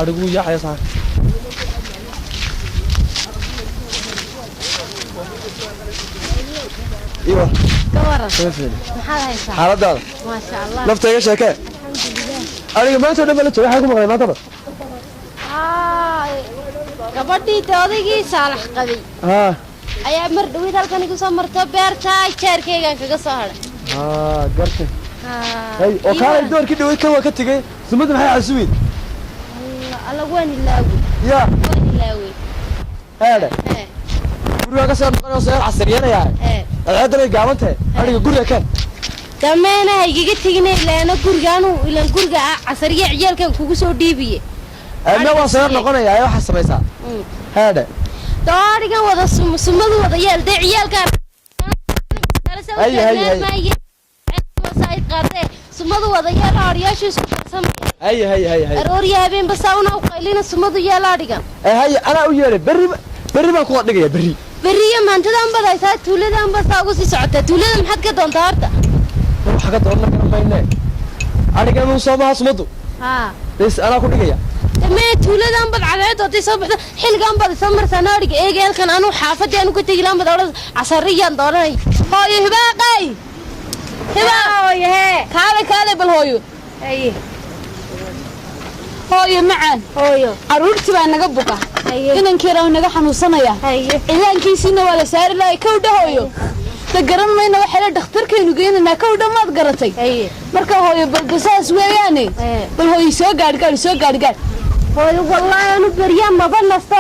أرجو يا حيا صار ايوه كورة كيف محل هيسا حالة دار ما شاء الله نفتح ايش هكا الحمد لله أنا ما تقول لك حاجة مغري ما ترى gabadhii doodagii saalax qabay ها ayaa mar dhaweyd halkan igu soo marto beerta jeerkeygan kaga soo hadhay قرت هاي وكان الدور كده وكان وكتجي سمعت معي عسوين alla waan ilaawi يا waan ilaawi هذا guriga ka soo noqon soo casriyana yahay aadana gaabantay ariga guriga kan dameena haygiga tignay leena gurigaanu ilan guriga casriye ciyalkan kugu soo dhiibiye أنا وصار نقولنا يا واحد سميسا هذا داريgan wada sumadu wada yeel day ciyalkan هي wasaid qaade sumadu wada yeel aariyaashu isku farsamay هي arooriya habeen basaawna u qaylina sumadu yeel aarigan هي أنا وياي بري ما كنت دقيقة بري maantadan badaysaa tuuladan basaa ugu sii socota tuulada maxad ka doontaa harta حاجة تقولنا كلام بيننا أنا كمان صومها صمدو بس أنا كنت دقيقة ما tuuladan bad caleed oo soo baxda xilgan bad soo marsan ariga eegeelkan anu xaafadii anu ka tagilaan bad orad casariyan dooranay hooyo hibaaqay hooyo kaale bal hooyo hooyo macaan hooyo aruurti baa naga buka inankeena naga xanuunsanaya ilaankiisina waa la saari laay ka dhahoyo ta garan mayna waxa la dhakhtarkeenu geynana ka dhamaad garatay marka hooyo bal basaas weeyaane bal hooyo soo gaadh hooyo wallahi anu bariyaan ma banasto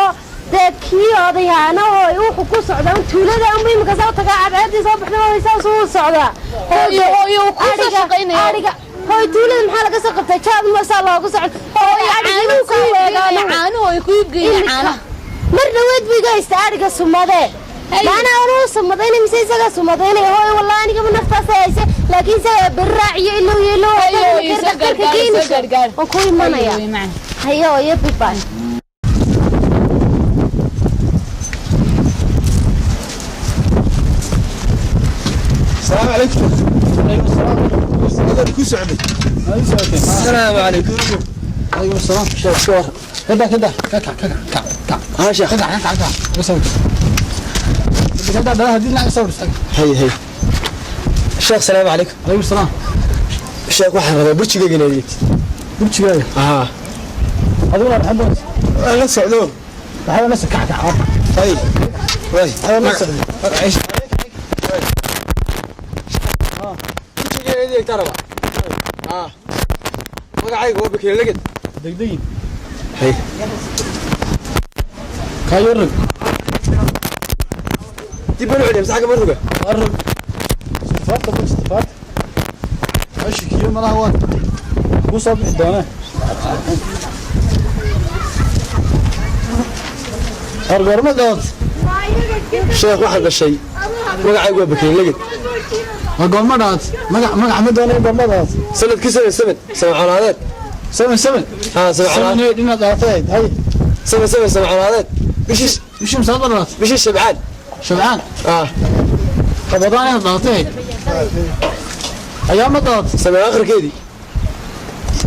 dadkii odayaana hooyo wuxuu ku socdaa tuulada ama imika soo tagaa cadeedii soo baxda hooyo saas uu socdaa hooyo ku shaqaynaya ariga hooyo tuulada maxaa laga soo qabtay jaad ma saa loogu socod hooyo ariga ku weegaano caano hooyo ku geeyay caana mar dhaweed biga istaariga sumade maana anu sumadayna mise isaga sumadayna hooyo wallahi aniga ma naftaas hayse laakiin se barraaciyo ilo hooyo soo gargaar oo ku imanaya هيا يا بيبا السلام عليكم وعليكم السلام هذا كل سعدي السلام عليكم وعليكم السلام شكرا كذا ها شيخ كذا بس كذا ده هدي لنا صور هي الشيخ السلام عليكم وعليكم السلام الشيخ واحد برشقه جنيت برشقه هذول الحمد لا سعدون تعال نسك كحك طيب تعال نسك عيش تيجي يديك ترى magacaygu waa bakay lagad degdegin hay kayurug tibanu cili saxaga maruga arug sifat mustafat ashi kiyo malaha waa ku soo bixi doonaa أرجع شيخ واحد الشيء مقع يقول بكين لقيت أقول مرات مقع حمد ولا يقول مرات سنة كسر سنة عنادات سنة ها سنة عنادات دينا ضعفين هاي سنة عنادات بيش مصدرات بيش شبعان قبضاني ضعفين أيام ضغط سنة آخر كذي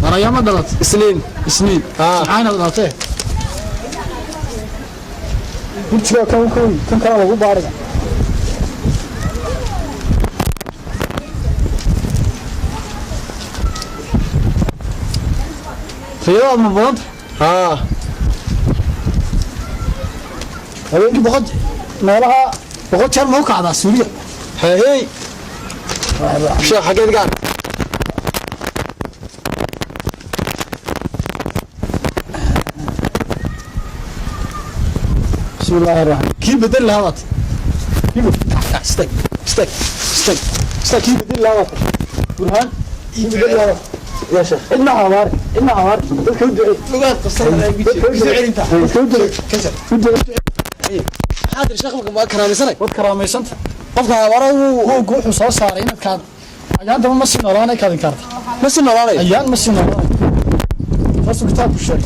أنا أيام ضغط سنين سبحان الله ضعفين كنت كم كان أبو بارك في يوم من بعد هذيك بقعد مالها بقعد شهر موقع على سوريا هي شو حكيت قال بسم الله الرحمن كيف بدل هذا كيف استك كيف بدل هذا برهان كيف بدل هذا يا شيخ إنه عمار تكودعي لغات قصة بيجي انت تكودعي حاضر شغلك ما كرامي سنة قفها ورا هو قوح وصار صار هنا كان أيام ده ما سين ورانا كذا كارت ما سين ورانا أيام ما سين ورانا فصل كتاب الشيء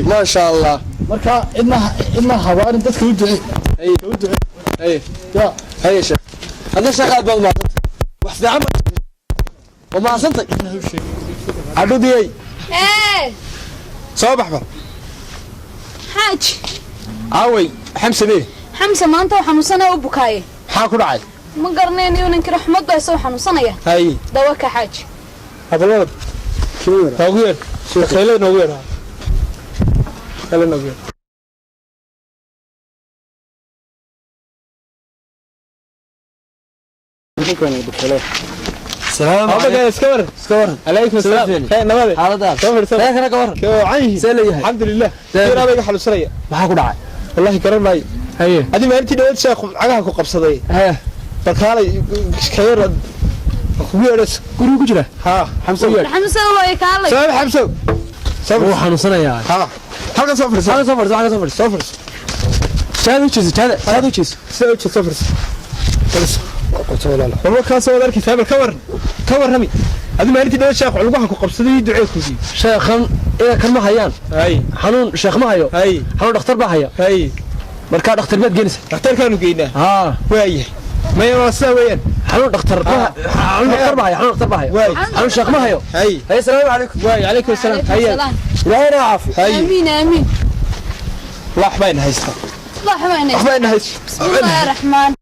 ما شاء الله marka idna hawaarin dadka u ducay ay sheekh hada shaqad bal ma wax fiican ma santay adudiyay soo baxba xaaji aaway xamsadee xamsa maanta waxaa xanuunsanaya u bukaaye maxaa ku dhacay ma garanaynayo ninkii raxmad baa soo xanuunsanaya hay dawa ka xaaji hadalada noogu yeer sheekhayle noogu yeer kale noogu yeer السلام عليكم اسكور عليكم السلام خير نبادي حالدان خير كور كوعيه سليه الحمد لله خير ابيga xalusanaya maxaa ku dhacay wallahi garan maayo haye adi maalintii dawlad sheekh cagaha ku qabsaday barkaalay khayr ku yeeras guriga ku jira ha xamso xamso way kaalay sabab xamso sabab xanusanaya ha halka soo fadhiso soo fadhiso shaadu jiis والله كان سوى ذلك كتاب الكور رمي هذه ما أنتي ده شيخ علوها كقبصدي دعيك وزي شيخا إيه كان ما هيان هاي حنون شيخ ما هيو هاي حنون دكتور ما هيا هاي مركز دكتور بيت جنس دكتور كانوا جينا وياه ما يوصل وين حنون دكتور حنون دكتور ما هيا حنون دكتور ما هيا حنون شيخ ما هيو هاي السلام عليكم وعليكم السلام هيا لا نعرف آمين آمين الله حباينا هيستا الله حباينا حباينا هيس بسم الله الرحمن